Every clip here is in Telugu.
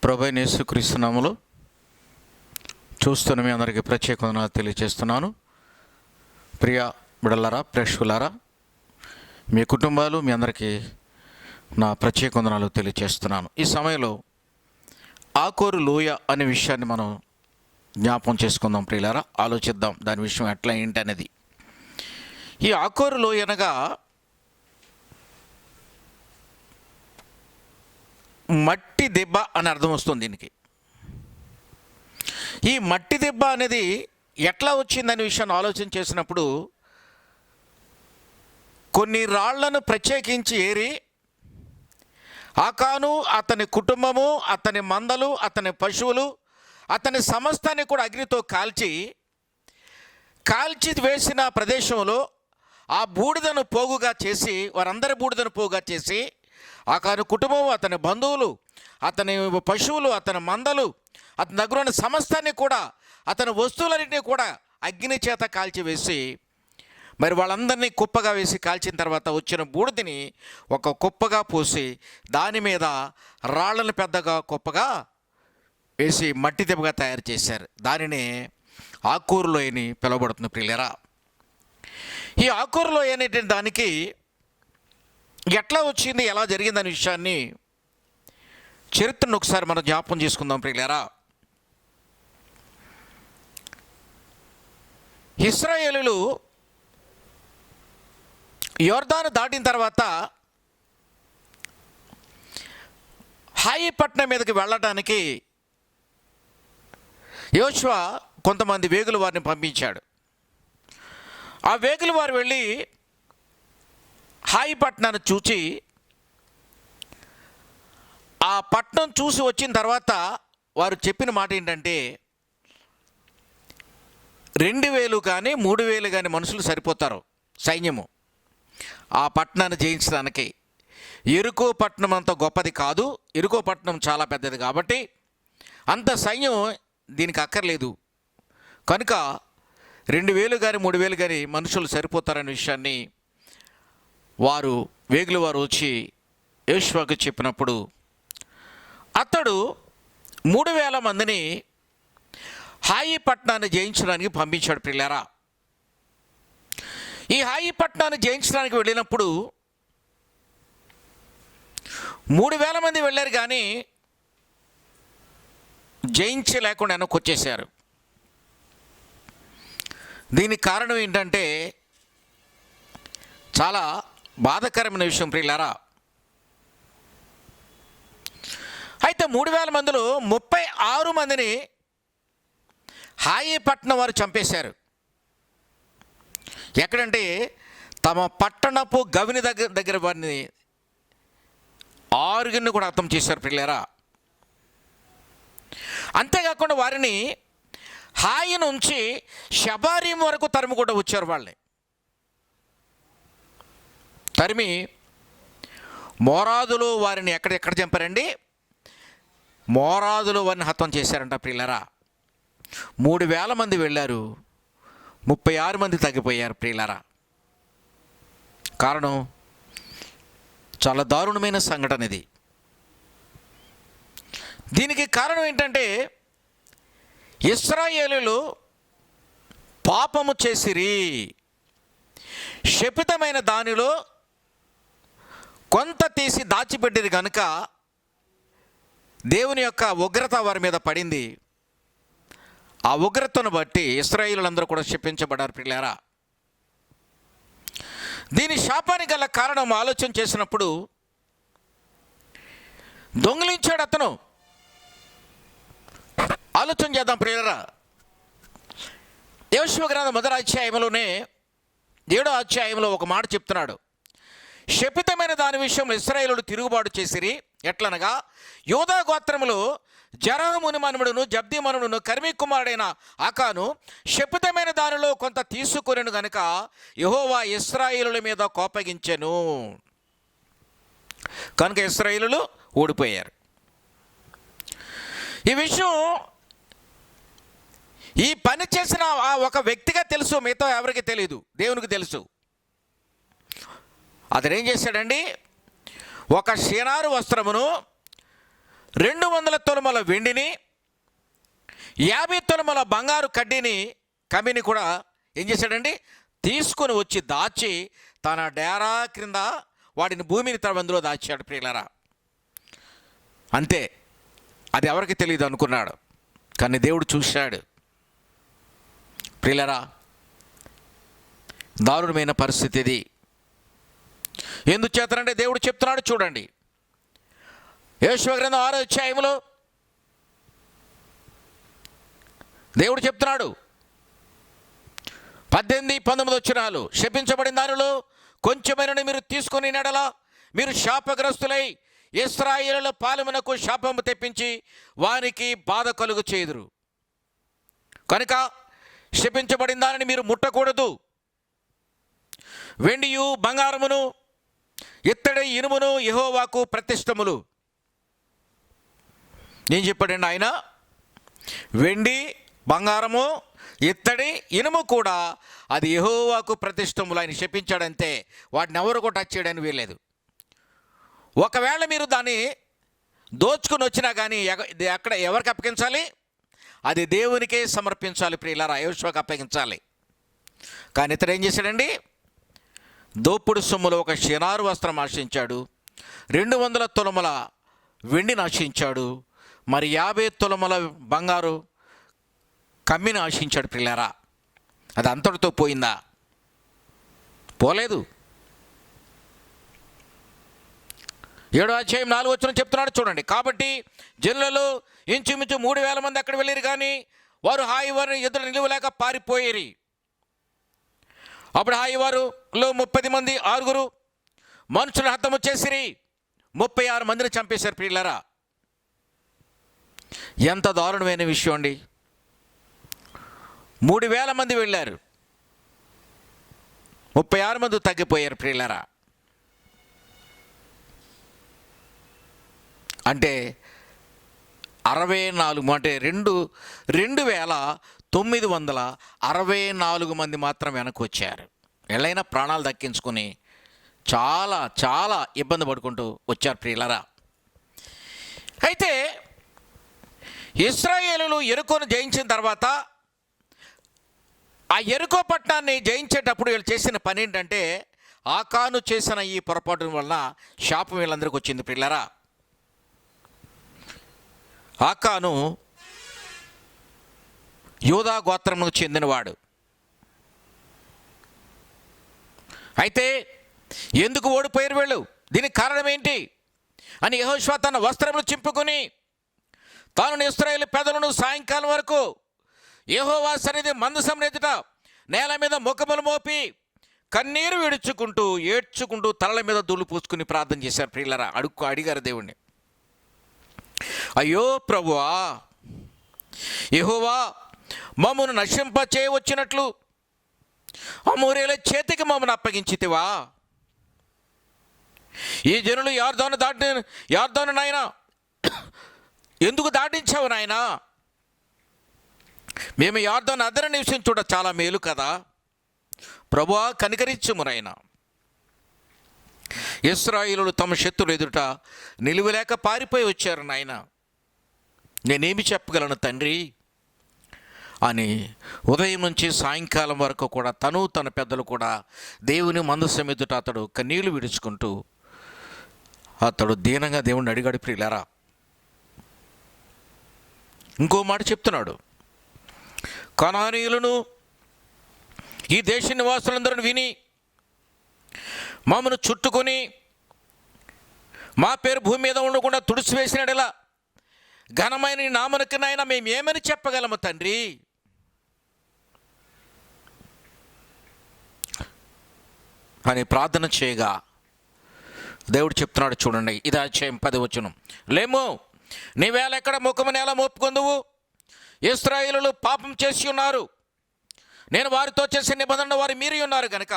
ప్రభువైన యేసుక్రీస్తు నామములో చూస్తున్న మీ అందరికీ ప్రత్యేక వందనాలు తెలియజేస్తున్నాను. ప్రియ బిడ్డలారా, ప్రేక్షకులారా, మీ కుటుంబాలు, మీ అందరికీ నా ప్రత్యేక వందనాలు తెలియజేస్తున్నాను. ఈ సమయంలో ఆకోరు లోయ అనే విషయాన్ని మనం జ్ఞాపకం చేసుకుందాం. ప్రియులారా, ఆలోచిద్దాం దాని విషయం ఎట్లా ఏంటి అనేది. ఈ ఆకోరు లోయ అనగా మట్టి దెబ్బ అని అర్థం వస్తుంది దీనికి. ఈ మట్టి దెబ్బ అనేది ఎట్లా వచ్చిందనే విషయాన్ని ఆలోచన చేసినప్పుడు కొన్ని రాళ్లను ప్రత్యేకించి ఏరి ఆకాను, అతని కుటుంబము, అతని మందలు, అతని పశువులు, అతని సమస్తాన్ని కూడా అగ్నితో కాల్చి వేసిన ప్రదేశంలో ఆ బూడిదను పోగుగా చేసి, వారందరి బూడిదను పోగుగా చేసి, ఆకాను కుటుంబం, అతని బంధువులు, అతని పశువులు, అతని మందలు, అతని దగ్గర ఉన్న సమస్తాన్ని కూడా, అతని వస్తువులన్నింటినీ కూడా అగ్ని చేత కాల్చివేసి, మరి వాళ్ళందరినీ కుప్పగా వేసి కాల్చిన తర్వాత వచ్చిన బూడిదని ఒక కుప్పగా పోసి దాని మీద రాళ్లను పెద్దగా కుప్పగా వేసి మట్టి దెబ్బగా తయారు చేశారు. దానినే ఆకోరు లోయ అని పిలువబడుతుంది. ప్రియులారా, ఈ ఆకోరు లోయ అనేటువంటి దానికి ఎట్లా వచ్చింది, ఎలా జరిగిందనే విషయాన్ని, చరిత్రను ఒకసారి మనం జ్ఞాపకం చేసుకుందాం. ప్రియులారా, ఇశ్రాయేలీయులు యోర్దాను దాటిన తర్వాత హాయి పట్టణం మీదకి వెళ్ళడానికి యోషువ కొంతమంది వేగుల వారిని పంపించాడు. ఆ వేగుల వారు వెళ్ళి హాయి పట్టణాన్ని చూచి, ఆ పట్టణం చూసి వచ్చిన తర్వాత వారు చెప్పిన మాట ఏంటంటే, 2000 కానీ 3000 కానీ మనుషులు సరిపోతారు సైన్యము ఆ పట్టణాన్ని జయించడానికి. ఎరుకో పట్టణం అంత గొప్పది కాదు, ఎరుకో పట్టణం చాలా పెద్దది కాబట్టి అంత సైన్యం దీనికి అక్కర్లేదు, కనుక 2000 కానీ 3000 కానీ మనుషులు సరిపోతారనే విషయాన్ని వేగుల వారు వచ్చి యోషువకు చెప్పినప్పుడు అతడు 3000 మందిని హాయి పట్టణాన్ని జయించడానికి పంపించాడు. ప్రియులారా, ఈ హాయి పట్టణాన్ని జయించడానికి వెళ్ళినప్పుడు 3000 మంది వెళ్ళారు, కానీ జయించలేకుండా వెనక్కి వచ్చేసారు. దీనికి కారణం ఏంటంటే చాలా బాధాకరమైన విషయం. ప్రియులారా, అయితే 3000 మందిలో 36 మందిని హాయి పట్టణం వారు చంపేశారు. ఎక్కడంటే తమ పట్టణపు గవిని దగ్గర వారిని 6 కూడా హతం చేశారు. ప్రియులారా, అంతేకాకుండా వారిని హాయి నుంచి షబారీం వరకు తరిమి కూడా వచ్చారు. వాళ్ళని తరిమి మోరాదులో వారిని ఎక్కడ చంపారండి? మోరాదులో వారిని హతం చేశారంట. ప్రియులారా, 3000 మంది వెళ్ళారు, 36 మంది తగ్గిపోయారు. ప్రియులారా, కారణం చాలా దారుణమైన సంఘటన ఇది. దీనికి కారణం ఏంటంటే ఇశ్రాయేలీయులు పాపము చేసిరి, శపితమైన దానిలో కొంత తీసి దాచిపెట్టిరు కనుక దేవుని యొక్క ఉగ్రత వారి మీద పడింది. ఆ ఉగ్రతను బట్టి ఇశ్రాయేలీయులందరూ కూడా శపించబడ్డారు. ప్రియులారా, దీని శాపానికి గల కారణం ఆలోచన చేసినప్పుడు దొంగిలించాడు అతను. ఆలోచన చేద్దాం ప్రియులారా. యోషువ గ్రంథం 1వ అధ్యాయంలోనే 7వ అధ్యాయంలో ఒక మాట చెప్తున్నాడు. శపితమైన దాని విషయంలో ఇశ్రాయేలీయులు తిరుగుబాటు చేసిరి. ఎట్లనగా యూదా గోత్రములో జెరహు ముని మనుమడును జబ్ది మనుమడును కర్మీ కుమారుడైన ఆకాను శపితమైన దానిలో కొంత తీసుకొనెను గనుక యెహోవా ఇశ్రాయేలీయుల మీద కోపగించెను, కనుక ఇశ్రాయేలీయులు ఓడిపోయారు. ఈ విషయం ఈ పని చేసిన ఆ ఒక వ్యక్తిగా తెలుసు, మిగతా ఎవరికి తెలియదు, దేవునికి తెలుసు. అతను ఏం చేశాడండి, ఒక షీనారు వస్త్రమును 200 తులముల వెండిని, 50 తులముల బంగారు కమ్మిని కూడా ఏం చేశాడండి? తీసుకొని వచ్చి దాచి తన డేరా క్రింద వాడిని భూమిని అందులో దాచాడు ప్రియులారా. అంతే, అది ఎవరికి తెలియదు అనుకున్నాడు, కానీ దేవుడు చూశాడు. ప్రియులారా, దారుణమైన పరిస్థితి ఇది. ఎందుచేతనంటే దేవుడు చెప్తున్నాడు చూడండి, యెషయా గ్రంథం 6వ అధ్యాయంలో దేవుడు చెప్తున్నాడు 18-19 వచనాలు, శపించబడిన దానిలో కొంచెమైనా మీరు తీసుకొని నడల మీరు శాపగ్రస్తులై ఇశ్రాయేలుల పాలెమునకు శాపము తెప్పించి వారికి బాధ కలుగు చేయుదురు. కనుక శపించబడిన దానిని మీరు ముట్టకూడదు. వెండియు బంగారమును ఇత్తడి ఇనుమును యెహోవాకు ప్రతిష్టములు. నేను చెప్పాడండి ఆయన, వెండి బంగారము ఇత్తడి ఇనుము కూడా అది యెహోవాకు ప్రతిష్టములు. ఆయన శపించాడంతే, వాటిని ఎవరు కూడా టచ్ చేయడానికి వీల్లేదు. ఒకవేళ మీరు దాన్ని దోచుకుని వచ్చినా కానీ ఎక్కడ ఎవరికి అప్పగించాలి? అది దేవునికే సమర్పించాలి ప్రియులారా, యెహోవాకు అప్పగించాలి. కానీ ఇతడు ఏం చేశాడండి? దోపుడు సొమ్ములో ఒక షినారు వస్త్రం ఆశించాడు, 200 తులముల వెండిని ఆశించాడు, మరి 50 తులముల బంగారు కమ్మిని ఆశించాడు ప్రియులారా. అది అంతటితో పోయిందా? పోలేదు. 7వ అధ్యాయం 4వ వచనం చెప్తున్నాడు చూడండి, కాబట్టి జనులలో ఇంచుమించు 3000 మంది అక్కడ వెళ్ళిరు, కానీ వారు హాయివారిని ఎదురు నిలువలేక పారిపోయేరి. అప్పుడు హాయివారులో 30 మంది 6 మనుషులను హతము చేసిరి, 36 మందిని చంపేశారు ప్రియులారా. ఎంత దారుణమైన విషయం అండి. 3000 మంది వెళ్ళారు, 36 మంది తగ్గిపోయారు ప్రియులారా. అంటే 64 అంటే 2964 మంది మాత్రం వెనక్కి వచ్చారు. ఎళ్ళైనా ప్రాణాలు దక్కించుకొని చాలా చాలా ఇబ్బంది పడుకుంటూ వచ్చారు ప్రియులారా. అయితే ఇశ్రాయేలులు యెరికోను జయించిన తర్వాత ఆ యెరికో పట్టణాన్ని జయించేటప్పుడు వీళ్ళు చేసిన పని ఏంటంటే, ఆకాను చేసిన ఈ పొరపాటు వలన శాపం వీళ్ళందరికీ వచ్చింది ప్రియులారా. ఆకాను యూదా గోత్రముకు చెందినవాడు. అయితే ఎందుకు ఓడిపోయారు వీళ్ళు, దీనికి కారణం ఏంటి అని యెహోషువ తన వస్త్రములు చింపుకొని తాను ఇశ్రాయేలు పెదలను సాయంకాలం వరకు యెహోవా సన్నిధి మందసం ఎదుట నేల మీద ముఖములు మోపి కన్నీరు ఏడ్చుకుంటూ తలల మీద ధూళి పూసుకుని ప్రార్థన చేశారు ప్రియులారా. అడిగారు దేవుణ్ణి, అయ్యో ప్రభువా, యెహోవా మమ్మను నశింప చేయవచ్చినట్లు అమోరీయుల చేతికి మమ్మను అప్పగించితివా? ఈ జనులు యార్దాను నాయనా ఎందుకు దాటించావు నాయనా? మేము యార్దాను అద్దర నివసించుట చాలా మేలు కదా. ప్రభువా కనికరించుము నాయనా. ఇశ్రాయేలులు తమ శత్రువులు ఎదుట నిలువలేక పారిపోయి వచ్చారు నాయన, నేనేమి చెప్పగలను తండ్రి అని ఉదయం నుంచి సాయంకాలం వరకు కూడా తన పెద్దలు కూడా దేవుని మందసం ఎదుట అతడు కన్నీళ్లు విడుచుకుంటూ అతడు దీనంగా దేవుణ్ణి అడిగాడు ప్రియులారా. ఇంకో మాట చెప్తున్నాడు, కనానీయులను ఈ దేశ నివాసులందరూ విని మమ్మను చుట్టుకొని మా పేరు భూమి మీద ఉండకుండా తుడిచివేసినడలా ఘనమైన నామనకనైనా మేము ఏమని చెప్పగలము తండ్రి అని ప్రార్థన చేయగా దేవుడు చెప్తున్నాడు చూడండి, ఇది అధ్యాయం 10వ వచనం, లేము నీవేళ ఎక్కడ ముఖము నేల మోపుకొందువు? ఇశ్రాయేలులు పాపం చేసి ఉన్నారు, నేను వారితో చేసే నిబంధన వారు మీరి ఉన్నారు కనుక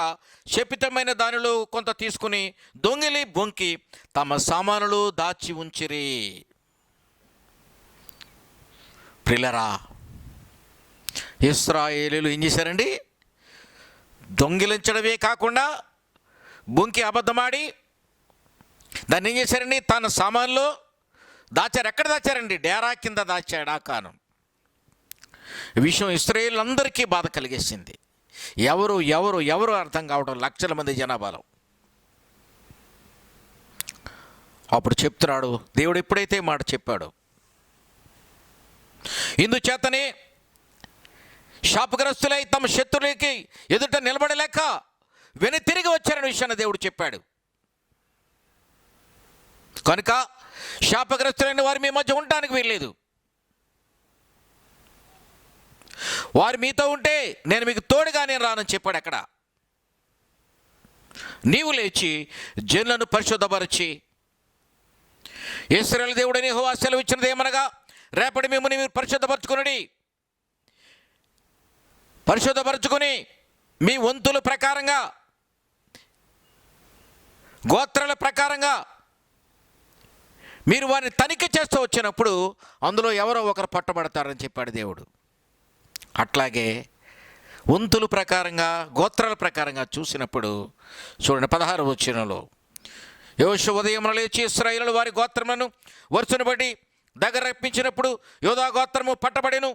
శపితమైన దానిలో కొంత తీసుకుని దొంగిలి బొంకి తమ సామానులు దాచి ఉంచిరి. ప్రియులారా, ఇశ్రాయేలీయులు ఏం చేశారండి? దొంగిలించడమే కాకుండా బొంకి అబద్ధమాడి దాన్ని ఏం చేశారండి? తన సామాన్లు దాచారు. ఎక్కడ దాచారండి? డేరా కింద దాచాడు ఆకాను. ఈ విషయం ఇశ్రాయేలులందరికీ బాధ కలిగేసింది. ఎవరు ఎవరు ఎవరు అర్థం కావడం, లక్షల మంది జనాభాలో. అప్పుడు చెప్తున్నాడు దేవుడు, ఎప్పుడైతే మాట చెప్పాడు, ఇందుచేతనే శాపగ్రస్తులై తమ శత్రువులకి ఎదుట నిలబడలేక వెనుతిరిగి వచ్చారనే విషయాన్ని దేవుడు చెప్పాడు. కనుక శాపగ్రస్తులైన వారు మీ మధ్య ఉండడానికి వీల్లేదు. వారు మీతో ఉంటే నేను మీకు తోడుగా నేను రానని చెప్పాడు. అక్కడ నీవు లేచి జనులను పరిశుద్ధపరచి, ఇశ్రాయేలు దేవుడని యెహోవా సెలవిచ్చినది ఏమనగా, రేపటి మిమ్మల్ని మీరు పరిశుద్ధపరచుకొని మీ వంతుల ప్రకారంగా, గోత్రాల ప్రకారంగా మీరు వారిని తనిఖీ చేస్తూ వచ్చినప్పుడు అందులో ఎవరో ఒకరు పట్టబడతారని చెప్పాడు దేవుడు. అట్లాగే వంతుల ప్రకారంగా, గోత్రాల ప్రకారంగా చూసినప్పుడు చూడండి 16వ వచనంలో, యెహోషువ ఉదయమున లేచి ఇశ్రాయేలు వారి గోత్రములను వరుసను బట్టి దగ్గర రప్పించినప్పుడు యోధా గోత్రము పట్టబడెను.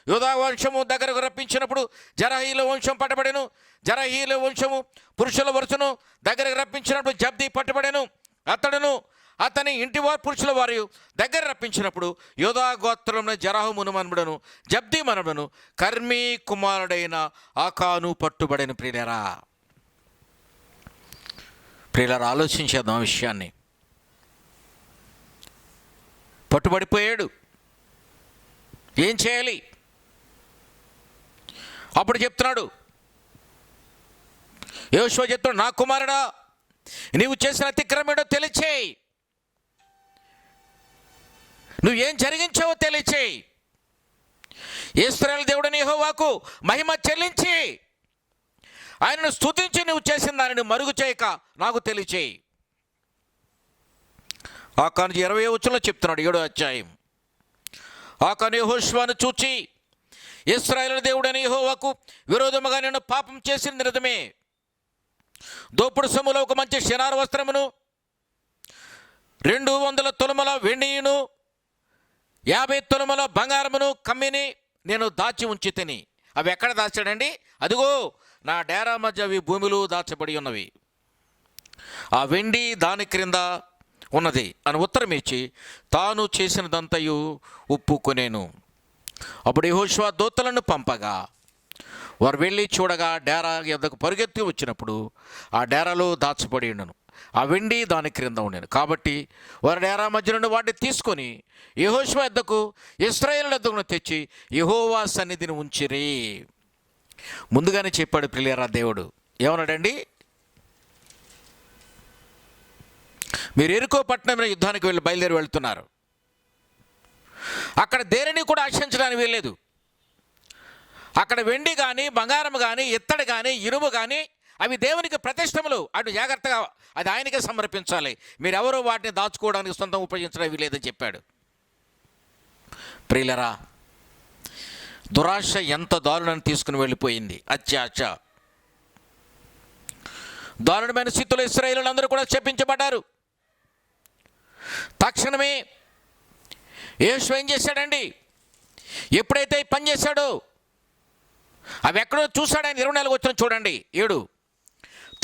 యోధా వంశము దగ్గరకు రప్పించినప్పుడు జరహీల వంశం పట్టబడెను. జరహీల వంశము పురుషుల వరుసను దగ్గరకు రప్పించినప్పుడు జబ్ది పట్టబడెను. అతడును అతని ఇంటివారు పురుషుల వారు దగ్గర రప్పించినప్పుడు యోధా గోత్రమున జరాహు మనుమనుడను జబ్ది మనుమను కర్మీ కుమారుడైన ఆకాను పట్టుబడెను. ప్రియులారా ఆలోచించేద్దాం విషయాన్ని. పట్టుబడిపోయాడు, ఏం చేయాలి? అప్పుడు చెప్తున్నాడు, యెహోషువ చెప్తున్నాడు, నా కుమారుడా, నీవు చేసిన అతిక్రమేంటో తెలియచేయి, నువ్వేం జరిగించావో తెలియచేయి. ఇశ్రాయేలు దేవుడని యెహోవాకు మహిమ చెల్లించి ఆయనను స్తుతించి నువ్వు చేసిన దానిని మరుగు చేయక నాకు తెలియచేయి. ఆకాను 20వ వచనంలో చెప్తున్నాడు, 7వ అధ్యాయం. ఆకాను యెహోషువను చూచి, ఇశ్రాయేలు దేవుడని యెహోవాకు విరోధముగా నేను పాపం చేసిన నిజమే. దోపుడు సొమ్ములో ఒక మంచి షినారు వస్త్రమును, 200 తులముల వెండియును, 50 తులముల బంగారమును కమ్మిని నేను దాచి ఉంచి తిని. అవి ఎక్కడ దాచాడండి? అదిగో నా డేరా మధ్య అవి భూమిలో దాచబడి ఉన్నవి, ఆ వెండి దాని క్రింద ఉన్నది అని ఉత్తరం ఇచ్చి తాను చేసినదంతయు ఒప్పుకొనేను. అప్పుడు యెహోషువ దూతలను పంపగా వారు వెళ్ళి చూడగా డేరా యొద్దకు పరుగెత్తి వచ్చినప్పుడు ఆ డేరాలో దాచబడి ఉండను, ఆ వెండి దాని క్రింద ఉండేను. కాబట్టి వారు డేరా మధ్య నుండి వాటిని తీసుకొని యెహోషువ యొద్దకు ఇశ్రాయేలు యొద్దకు తెచ్చి యెహోవా సన్నిధిని ఉంచిరి. ముందుగానే చెప్పాడు ప్రియులారా దేవుడు. ఏమన్నాడండి? మీరు ఎరికో పట్టణం యుద్ధానికి బయలుదేరి వెళ్తున్నారు. అక్కడ దేనిని కూడా ఆశించడానికి వీల్లేదు. అక్కడ వెండి కానీ, బంగారం కానీ, ఇత్తడి కానీ, ఇనుము కానీ అవి దేవునికి ప్రతిష్టములు. అటు జాగ్రత్తగా అది ఆయనకే సమర్పించాలి. మీరెవరో వాటిని దాచుకోవడానికి సొంతం ఉపయోగించడానికి లేదని చెప్పాడు. ప్రియులరా, దురాశ ఎంత దారుణాన్ని తీసుకుని వెళ్ళిపోయింది. అత్యాశ దారుణమైన స్థితిలో ఇశ్రాయేలులందరూ కూడా శపించబడ్డారు. తక్షణమే యెహోషువ ఏం చేశాడండి? ఎప్పుడైతే పని చేశాడో అవి ఎక్కడో చూశాడు ఆయన. 24 వచనం చూడండి, 7.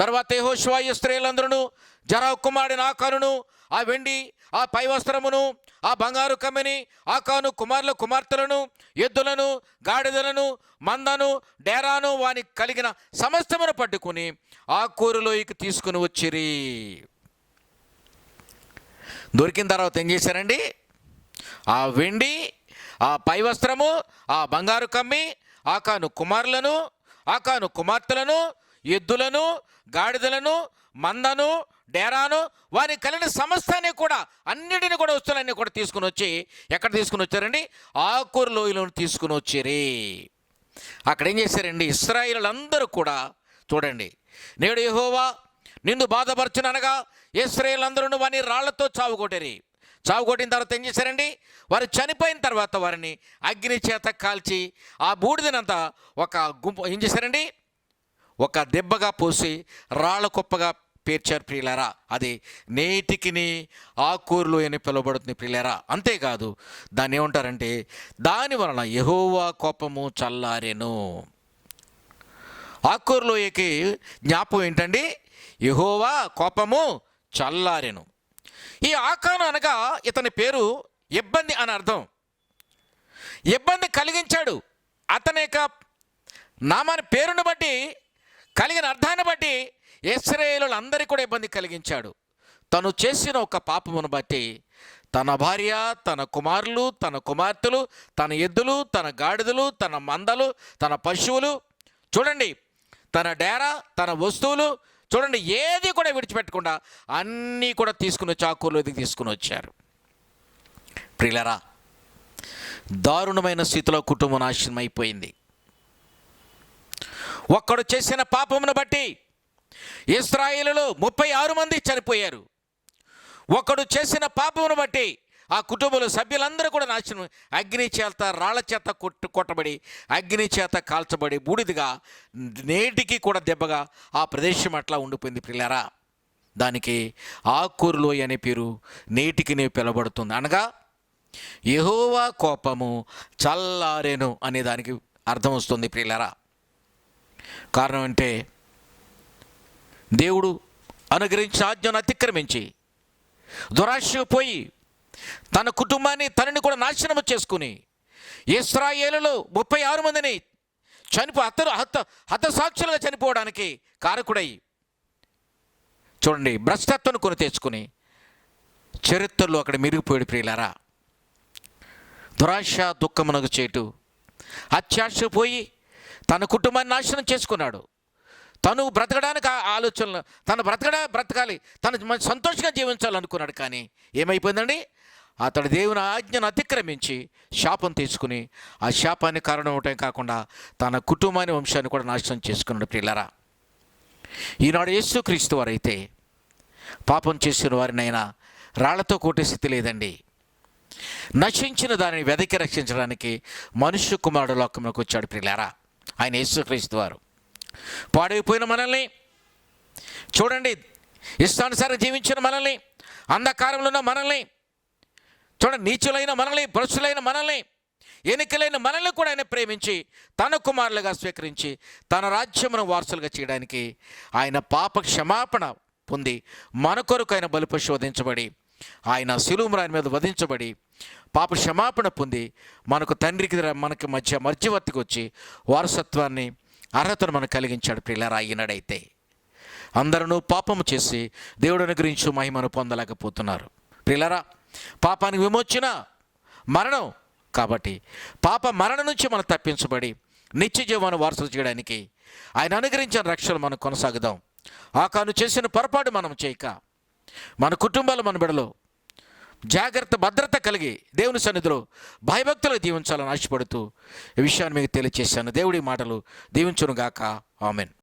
తర్వాత యెహోషువ ఇశ్రాయేలులందరూ జరాహు కుమారుడైన ఆకానును, ఆ వెండి, ఆ పై వస్త్రమును, ఆ బంగారు కమ్మిని, ఆకాను కుమారుల కుమార్తెలను, ఎద్దులను, గాడిదలను, మందను, డేరాను వాని కలిగిన సమస్తమును పట్టుకుని ఆ కూరలోకి తీసుకుని వచ్చిరి. దొరికిన తర్వాత ఏం చేశారండి? ఆ వెండి, ఆ పై వస్త్రము, ఆ బంగారు కమ్మి, ఆకాను కుమారులను, ఆకాను కుమార్తెలను, ఎద్దులను, గాడిదలను, మందను, డేరాను వారి కలిగిన సమస్తాన్ని కూడా, అన్నిటిని కూడా, వస్తువులన్నీ కూడా తీసుకుని వచ్చి ఎక్కడ తీసుకుని వచ్చారండి? ఆకూరు లోయలో తీసుకుని వచ్చిరి. అక్కడ ఏం చేశారండి? ఇశ్రాయేలులందరూ కూడా చూడండి, నేడు యెహోవా నిన్ను బాధపరచుననగా ఇశ్రాయేలులందరూ వారిని రాళ్లతో చావుకొట్టిరి. చావుకొట్టిన తర్వాత ఏం చేశారండి? వారు చనిపోయిన తర్వాత వారిని అగ్ని చేత కాల్చి ఆ బూడిదనంతా ఒక గుంపు ఏం చేశారండి? ఒక దెబ్బగా పోసి రాళ్ళ కుప్పగా పేర్చారు ప్రియులారా. అది నేటికిని ఆకూరులు అని పిలువబడుతుంది ప్రియులారా. అంతేకాదు దాన్ని ఏమంటారంటే దాని వలన యెహోవా కోపము చల్లారెను. ఆకూరులోయకి జ్ఞాపకం ఏంటండి? యెహోవా కోపము చల్లారెను. ఈ ఆకాను అనగా ఇతని పేరు ఇబ్బంది అని అర్థం. ఇబ్బంది కలిగించాడు. అతని యొక్క నామాని పేరును బట్టి కలిగిన అర్థాన్ని బట్టి ఇశ్రాయేలులందరికీ కూడా ఇబ్బంది కలిగించాడు. తను చేసిన ఒక పాపమును బట్టి తన భార్య, తన కుమారులు, తన కుమార్తెలు, తన ఎద్దులు, తన గాడిదలు, తన మందలు, తన పశువులు, చూడండి తన డేరా, తన వస్తువులు, చూడండి ఏది కూడా విడిచిపెట్టకుండా అన్నీ కూడా తీసుకుని వచ్చి ఆకూరులో తీసుకుని వచ్చారు. ప్రియులారా, దారుణమైన స్థితిలో కుటుంబం నాశనం అయిపోయింది. ఒక్కడు చేసిన పాపమును బట్టి ఇశ్రాయేలులో 36 మంది చనిపోయారు. ఒకడు చేసిన పాపమును బట్టి ఆ కుటుంబంలో సభ్యులందరూ కూడా నాశనం, అగ్ని చేత రాళ్ల చేత కొట్టబడి, అగ్ని చేత కాల్చబడి, బూడిదిగా నేటికి కూడా దెబ్బగా ఆ ప్రదేశం అట్లా ఉండిపోయింది ప్రియులారా. దానికి ఆకూరులోయ అనే పేరు నేటికి పిలువబడుతుంది. అనగా యెహోవా కోపము చల్లారెను అనే దానికి అర్థం వస్తుంది ప్రియులారా. కారణం అంటే దేవుడు అనుగ్రహించిన ఆజ్ఞను అతిక్రమించి దురాశకు పోయి తన కుటుంబాన్ని తనని కూడా నాశనము చేసుకుని ఇశ్రాయేలులో 36 మందిని హతసాక్షులుగా చనిపోవడానికి కారకుడై, చూడండి భ్రష్టత్వం కొని తెచ్చుకుని చరిత్రలో అక్కడ మిరిగిపోయాడు ప్రియులారా. దురాశ దుఃఖమునకు చేటు అత్యాశ పోయి తన కుటుంబాన్ని నాశనం చేసుకున్నాడు. తను బ్రతకడానికి ఆలోచనలు, తను బ్రతకాలి, తను సంతోషంగా జీవించాలనుకున్నాడు. కానీ ఏమైపోయిందండి? అతడు దేవుని ఆజ్ఞను అతిక్రమించి శాపం తీసుకుని ఆ శాపాన్ని కారణం అవటం కాకుండా తన కుటుంబాన్ని, వంశాన్ని కూడా నాశనం చేసుకున్నాడు ప్రియులారా. ఈనాడు యేసుక్రీస్తు వారైతే పాపం చేసిన వారినైనా రాళ్లతో కొట్టే స్థితి లేదండి. నశించిన దానిని వెదకి రక్షించడానికి మనుష్య కుమారుడు లోకంలోకి వచ్చాడు ప్రియులారా. ఆయన యేసుక్రీస్తు వారు పాడైపోయిన మనల్ని, చూడండి ఇష్టానుసారం జీవించిన మనల్ని, అంధకారంలో ఉన్న మనల్ని, చూడండి నీచులైన మనల్ని, భ్రష్టులైన మనల్ని, ఎన్నికలైన మనల్ని కూడా ఆయన ప్రేమించి తన కుమారులుగా స్వీకరించి తన రాజ్యమును వారసులుగా చేయడానికి ఆయన పాప క్షమాపణ పొంది మన కొరకు ఆయన బలిపశు వధించబడి, ఆయన శిలువ రాయి మీద వధించబడి పాప క్షమాపణ పొంది మనకు తండ్రికి మనకి మధ్యవర్తికి వచ్చి వారసత్వాన్ని, అర్హతను మనకు కలిగించాడు ప్రియులారా. ఈనాడైతే అందరూ పాపము చేసి దేవుడు అనుగ్రహించు మహిమను పొందలేకపోతున్నారు ప్రియులారా. పాపానికి విమోచన మరణం కాబట్టి పాప మరణం నుంచి మనం తప్పించబడి నిత్య జీవాన్ని వారసులు చేయడానికి ఆయన అనుగ్రహించిన రక్షణ మనం కొనసాగుదాం. ఆకాను చేసిన పొరపాటు మనం చేయక మన కుటుంబాలు, మన బిడ్డలు జాగ్రత్త, భద్రత కలిగి దేవుని సన్నిధిలో భయభక్తులు జీవించాలని ఆశపడుతూ ఈ విషయాన్ని మీకు తెలియజేశాను. దేవుడి మాటలు దీవించును గాక. ఆమెన్.